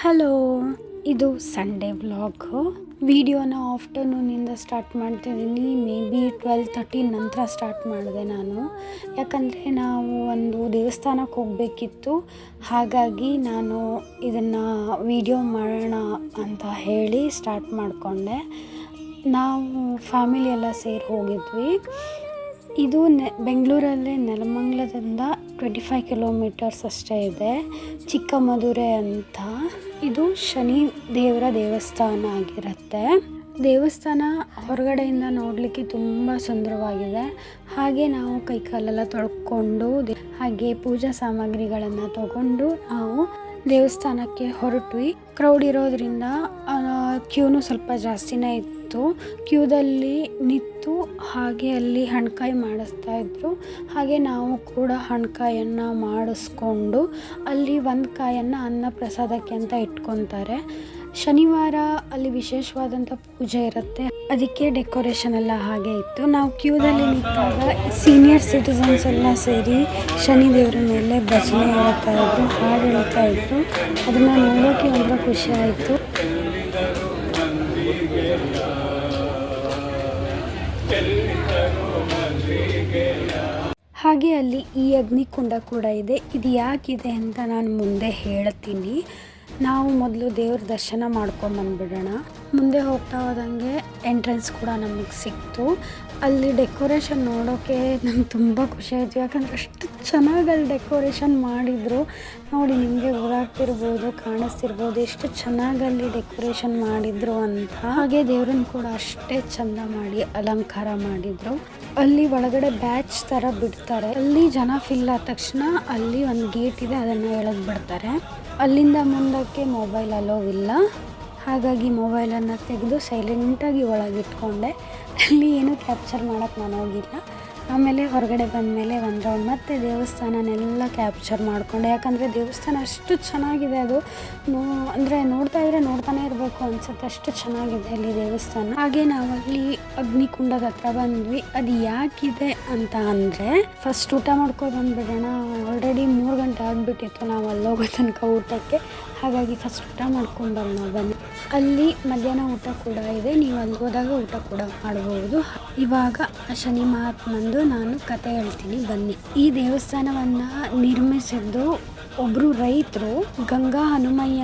Hello, ಇದು Sunday vlog. ವಿಡಿಯೋನ ಆಫ್ಟರ್ನೂನಿಂದ start ಮಾಡ್ತಿದ್ದೀನಿ. ಮೇ ಬಿ 12:30 ನಂತರ ಸ್ಟಾರ್ಟ್ ಮಾಡಿದೆ ನಾನು. ಯಾಕಂದರೆ ನಾವು ಒಂದು ದೇವಸ್ಥಾನಕ್ಕೆ ಹೋಗಬೇಕಿತ್ತು. ಹಾಗಾಗಿ ನಾನು ಇದನ್ನು ವಿಡಿಯೋ ಮಾಡೋಣ ಅಂತ ಹೇಳಿ ಸ್ಟಾರ್ಟ್ ಮಾಡಿಕೊಂಡೆ. ನಾವು ಫ್ಯಾಮಿಲಿ ಎಲ್ಲ ಸೇರಿ ಹೋಗಿದ್ವಿ. ಇದು ಬೆಂಗಳೂರಲ್ಲೇ ನೆಲಮಂಗಲದಿಂದ 25 ಕಿಲೋಮೀಟರ್ಸ್ ಅಷ್ಟೇ ಇದೆ, ಚಿಕ್ಕಮದುರೆ ಅಂತ. ಇದು ಶನಿ ದೇವರ ದೇವಸ್ಥಾನ ಆಗಿರುತ್ತೆ. ದೇವಸ್ಥಾನ ಹೊರಗಡೆಯಿಂದ ನೋಡಲಿಕ್ಕೆ ತುಂಬ ಸುಂದರವಾಗಿದೆ. ಹಾಗೆ ನಾವು ಕೈಕಾಲೆಲ್ಲ ತೊಳ್ಕೊಂಡು ಹಾಗೆ ಪೂಜಾ ಸಾಮಗ್ರಿಗಳನ್ನು ತಗೊಂಡು ನಾವು ದೇವಸ್ಥಾನಕ್ಕೆ ಹೊರಟ್ವಿ. ಕ್ರೌಡ್ ಇರೋದ್ರಿಂದ ಕ್ಯೂನು ಸ್ವಲ್ಪ ಜಾಸ್ತಿನೇ ಇತ್ತು. ಕ್ಯೂದಲ್ಲಿ ನಿಂತು ಹಾಗೆ ಅಲ್ಲಿ ಹಣ್ಕಾಯಿ ಮಾಡಿಸ್ತಾ ಇದ್ರು. ಹಾಗೆ ನಾವು ಕೂಡ ಹಣ್ಕಾಯನ್ನು ಮಾಡಿಸ್ಕೊಂಡು ಅಲ್ಲಿ ಒಂದು ಕಾಯನ್ನು ಅನ್ನ ಪ್ರಸಾದಕ್ಕೆ ಅಂತ ಇಟ್ಕೊತಾರೆ. ಶನಿವಾರ ಅಲ್ಲಿ ವಿಶೇಷವಾದಂಥ ಪೂಜೆ ಇರುತ್ತೆ, ಅದಕ್ಕೆ ಡೆಕೋರೇಷನ್ ಎಲ್ಲ ಹಾಗೆ ಇತ್ತು. ನಾವು ಕ್ಯೂದಲ್ಲಿ ನಿಂತಾಗ ಸೀನಿಯರ್ ಸಿಟಿಸನ್ಸ್ ಎಲ್ಲ ಸೇರಿ ಶನಿ ದೇವರ ಮೇಲೆ ಭಜನೆ ಹೇಳ್ತಾ ಇದ್ರು, ಹಾಡು ಹೇಳ್ತಾ ಇದ್ರು. ಅದನ್ನು ನೋಡೋಕ್ಕೆ ಒಂಥರ ಖುಷಿ ಆಯಿತು. ಹಾಗೆ ಅಲ್ಲಿ ಈ ಅಗ್ನಿಕುಂಡ ಕೂಡ ಇದೆ. ಇದು ಯಾಕಿದೆ ಅಂತ ನಾನು ಮುಂದೆ ಹೇಳ್ತೀನಿ. ನಾವು ಮೊದಲು ದೇವ್ರ ದರ್ಶನ ಮಾಡ್ಕೊಂಡು ಬಂದುಬಿಡೋಣ. ಮುಂದೆ ಹೋಗ್ತಾ ಹೋದಂಗೆ ಎಂಟ್ರೆನ್ಸ್ ಕೂಡ ನಮಗೆ ಸಿಕ್ತು. ಅಲ್ಲಿ ಡೆಕೋರೇಷನ್ ನೋಡೋಕ್ಕೆ ನಂಗೆ ತುಂಬ ಖುಷಿ ಆಯಿತು. ಯಾಕಂದರೆ ಅಷ್ಟು ಚೆನ್ನಾಗಿ ಅಲ್ಲಿ ಡೆಕೋರೇಷನ್ ಮಾಡಿದರು. ನೋಡಿ, ನಿಮಗೆ ಗೊತ್ತಾಗ್ತಿರ್ಬೋದು, ಕಾಣಿಸ್ತಿರ್ಬೋದು ಎಷ್ಟು ಚೆನ್ನಾಗಿ ಅಲ್ಲಿ ಡೆಕೋರೇಷನ್ ಮಾಡಿದರು ಅಂತ. ಹಾಗೆ ದೇವ್ರನ್ನ ಕೂಡ ಅಷ್ಟೇ ಚೆಂದ ಮಾಡಿ ಅಲಂಕಾರ ಮಾಡಿದರು. ಅಲ್ಲಿ ಒಳಗಡೆ ಬ್ಯಾಚ್ ಥರ ಬಿಡ್ತಾರೆ. ಅಲ್ಲಿ ಜನ ಫಿಲ್ ಆದ ತಕ್ಷಣ ಅಲ್ಲಿ ಒಂದು ಗೇಟ್ ಇದೆ, ಅದನ್ನು ಎಳೆದು ಬಿಡ್ತಾರೆ. ಅಲ್ಲಿಂದ ಮುಂದಕ್ಕೆ ಮೊಬೈಲ್ ಅಲೋವ್ ಇಲ್ಲ. ಹಾಗಾಗಿ ಮೊಬೈಲನ್ನು ತೆಗೆದು ಸೈಲೆಂಟಾಗಿ ಒಳಗಿಟ್ಕೊಂಡೆ. ಅಲ್ಲಿ ಏನೂ ಕ್ಯಾಪ್ಚರ್ ಮಾಡೋಕ್ಕೆ ನಾನು ಹೋಗಿಲ್ಲ. ಆಮೇಲೆ ಹೊರಗಡೆ ಬಂದಮೇಲೆ ಒಂದು ರೌಂಡ್ ಮತ್ತೆ ದೇವಸ್ಥಾನನೆಲ್ಲ ಕ್ಯಾಪ್ಚರ್ ಮಾಡಿಕೊಂಡೆ. ಯಾಕಂದರೆ ದೇವಸ್ಥಾನ ಅಷ್ಟು ಚೆನ್ನಾಗಿದೆ. ಅದು ಅಂದರೆ ನೋಡ್ತಾ ಇದ್ರೆ ನೋಡ್ತಾನೆ ಇರಬೇಕು ಅನಿಸುತ್ತೆ, ಅಷ್ಟು ಚೆನ್ನಾಗಿದೆ ಅಲ್ಲಿ ದೇವಸ್ಥಾನ. ಹಾಗೆ ನಾವಲ್ಲಿ ಅಗ್ನಿಕುಂಡದ ಹತ್ರ ಬಂದ್ವಿ. ಅದು ಯಾಕಿದೆ ಅಂತ ಅಂದರೆ, ಫಸ್ಟ್ ಊಟ ಮಾಡ್ಕೊಂಡು ಬಂದುಬಿಡೋಣ. ಆಲ್ರೆಡಿ 3 ಗಂಟೆ ಆಗಿಬಿಟ್ಟಿತ್ತು ನಾವು ಅಲ್ಲಿ ಹೋಗೋ ತನಕ ಊಟಕ್ಕೆ. ಹಾಗಾಗಿ ಫಸ್ಟ್ ಊಟ ಮಾಡ್ಕೊಂಡು ಬರೋಣ ಬನ್ನಿ. ಅಲ್ಲಿ ಮಧ್ಯಾಹ್ನ ಊಟ ಕೂಡ ಇದೆ, ನೀವು ಅಲ್ಲಿ ಹೋದಾಗ ಊಟ ಕೂಡ ಮಾಡ್ಬೋದು. ಇವಾಗ ಶನಿ ಮಹಾತ್ಮಂದು ನಾನು ಕತೆ ಹೇಳ್ತೀನಿ ಬನ್ನಿ. ಈ ದೇವಸ್ಥಾನವನ್ನು ನಿರ್ಮಿಸಿದ್ದು ಒಬ್ಬರು ರೈತರು, ಗಂಗಾ ಹನುಮಯ್ಯ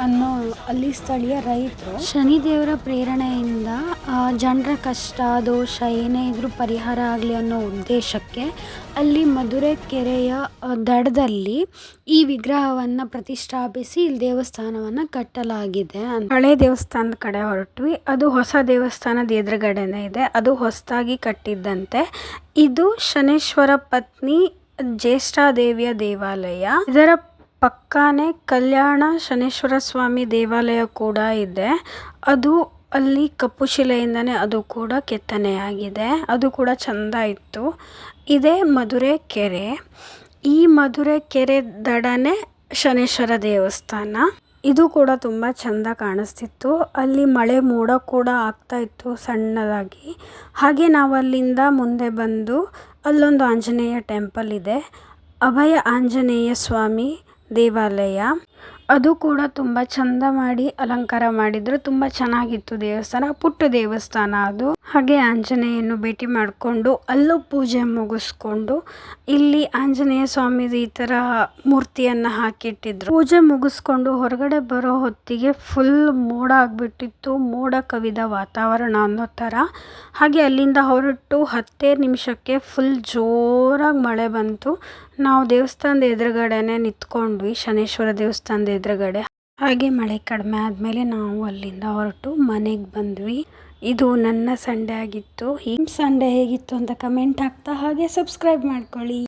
ಅನ್ನೋ ಅಲ್ಲಿ ಸ್ಥಳೀಯ ರೈತರು. ಶನಿದೇವರ ಪ್ರೇರಣೆಯಿಂದ ಜನರ ಕಷ್ಟ ದೋಷ ಏನೇ ಇದ್ರೂ ಪರಿಹಾರ ಆಗಲಿ ಅನ್ನೋ ಉದ್ದೇಶಕ್ಕೆ ಅಲ್ಲಿ ಮಧುರೆ ಕೆರೆಯ ದಡದಲ್ಲಿ ಈ ವಿಗ್ರಹವನ್ನು ಪ್ರತಿಷ್ಠಾಪಿಸಿ ಇಲ್ಲಿ ದೇವಸ್ಥಾನವನ್ನು ಕಟ್ಟಲಾಗಿದೆ. ಹಳೆ ದೇವಸ್ಥಾನದ ಕಡೆ ಹೊರಟ್ವಿ. ಅದು ಹೊಸ ದೇವಸ್ಥಾನದ ಎದುರುಗಡೆನೇ ಇದೆ. ಅದು ಹೊಸದಾಗಿ ಕಟ್ಟಿದ್ದಂತೆ. ಇದು ಶನೇಶ್ವರ ಪತ್ನಿ ಜ್ಯೇಷ್ಠಾದೇವಿಯ ದೇವಾಲಯ. ಇದರ ಪಕ್ಕಾನೇ ಕಲ್ಯಾಣ ಶನೇಶ್ವರ ಸ್ವಾಮಿ ದೇವಾಲಯ ಕೂಡ ಇದೆ. ಅದು ಅಲ್ಲಿ ಕಪ್ಪು ಶಿಲೆಯಿಂದನೇ ಅದು ಕೂಡ ಕೆತ್ತನೆಯಾಗಿದೆ. ಅದು ಕೂಡ ಚೆಂದ ಇತ್ತು. ಇದೇ ಮಧುರೆ ಕೆರೆ. ಈ ಮಧುರೆ ಕೆರೆ ದಡನೇ ಶನೇಶ್ವರ ದೇವಸ್ಥಾನ. ಇದು ಕೂಡ ತುಂಬ ಚೆಂದ ಕಾಣಿಸ್ತಿತ್ತು. ಅಲ್ಲಿ ಮಳೆ ಮೋಡ ಕೂಡ ಆಗ್ತಾ ಇತ್ತು ಸಣ್ಣದಾಗಿ. ಹಾಗೆ ನಾವು ಅಲ್ಲಿಂದ ಮುಂದೆ ಬಂದು ಅಲ್ಲೊಂದು ಆಂಜನೇಯ ಟೆಂಪಲ್ ಇದೆ, ಅಭಯ ಆಂಜನೇಯ ಸ್ವಾಮಿ ದೇವಾಲಯ. ಅದು ಕೂಡ ತುಂಬ ಚೆಂದ ಮಾಡಿ ಅಲಂಕಾರ ಮಾಡಿದ್ರು. ತುಂಬ ಚೆನ್ನಾಗಿತ್ತು ದೇವಸ್ಥಾನ, ಪುಟ್ಟ ದೇವಸ್ಥಾನ ಅದು. ಹಾಗೆ ಆಂಜನೇಯನ್ನು ಭೇಟಿ ಮಾಡಿಕೊಂಡು ಅಲ್ಲೂ ಪೂಜೆ ಮುಗಿಸ್ಕೊಂಡು ಇಲ್ಲಿ ಆಂಜನೇಯ ಸ್ವಾಮಿದು ಈ ಥರ ಮೂರ್ತಿಯನ್ನು ಹಾಕಿಟ್ಟಿದ್ರು. ಪೂಜೆ ಮುಗಿಸ್ಕೊಂಡು ಹೊರಗಡೆ ಬರೋ ಹೊತ್ತಿಗೆ ಫುಲ್ ಮೋಡ ಆಗಿಬಿಟ್ಟಿತ್ತು, ಮೋಡ ಕವಿದ ವಾತಾವರಣ ಅನ್ನೋ ಥರ. ಹಾಗೆ ಅಲ್ಲಿಂದ ಹೊರಟು 10 ನಿಮಿಷಕ್ಕೆ ಫುಲ್ ಜೋರಾಗಿ ಮಳೆ ಬಂತು. ನಾವು ದೇವಸ್ಥಾನದ ಎದುರುಗಡೆನೆ ನಿಂತ್ಕೊಂಡ್ವಿ, ಶನೇಶ್ವರ ದೇವಸ್ಥಾನದ ಎದುರುಗಡೆ. ಹಾಗೆ ಮಳೆ ಕಡಿಮೆ ಆದಮೇಲೆ ನಾವು ಅಲ್ಲಿಂದ ಹೊರಟು ಮನೆಗೆ ಬಂದ್ವಿ. ಇದು ನನ್ನ ಸಂಡೇ ಆಗಿತ್ತು. ಈ ಸಂಡೇ ಹೇಗಿತ್ತು ಅಂತ ಕಮೆಂಟ್ ಹಾಕ್ತಾ ಹಾಗೆ ಸಬ್ಸ್ಕ್ರೈಬ್ ಮಾಡ್ಕೊಳ್ಳಿ.